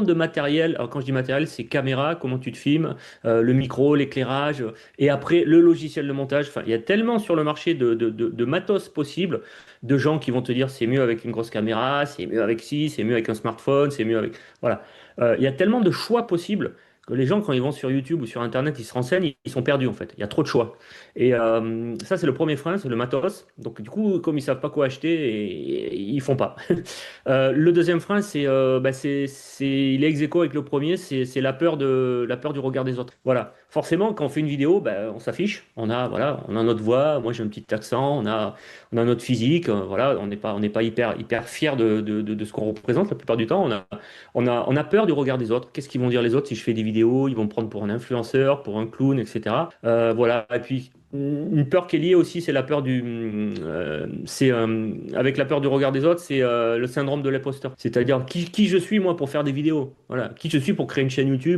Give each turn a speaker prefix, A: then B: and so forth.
A: de matériel. Alors quand je dis matériel, c'est caméra, comment tu te filmes, le micro, l'éclairage, et après le logiciel de montage. Enfin, il y a tellement sur le marché de matos possible, de gens qui vont te dire c'est mieux avec une grosse caméra, c'est mieux avec ci, c'est mieux avec un smartphone, c'est mieux avec... Voilà. Il y a tellement de choix possibles que les gens, quand ils vont sur YouTube ou sur Internet, ils se renseignent, ils sont perdus en fait. Il y a trop de choix. Et ça, c'est le premier frein, c'est le matos. Donc du coup, comme ils savent pas quoi acheter, ils font pas. Le deuxième frein, il est ex aequo avec le premier, c'est la peur du regard des autres. Voilà. Forcément, quand on fait une vidéo, on s'affiche, on a notre voix, moi j'ai un petit accent, on a notre physique, voilà, on n'est pas hyper fier de ce qu'on représente la plupart du temps. On a peur du regard des autres. Qu'est-ce qu'ils vont dire les autres si je fais des vidéos? Ils vont me prendre pour un influenceur, pour un clown, etc. Voilà. Et puis, une peur qui est liée aussi, c'est la peur avec la peur du regard des autres, c'est le syndrome de l'imposteur. C'est-à-dire qui je suis moi pour faire des vidéos. Voilà, qui je suis pour créer une chaîne YouTube.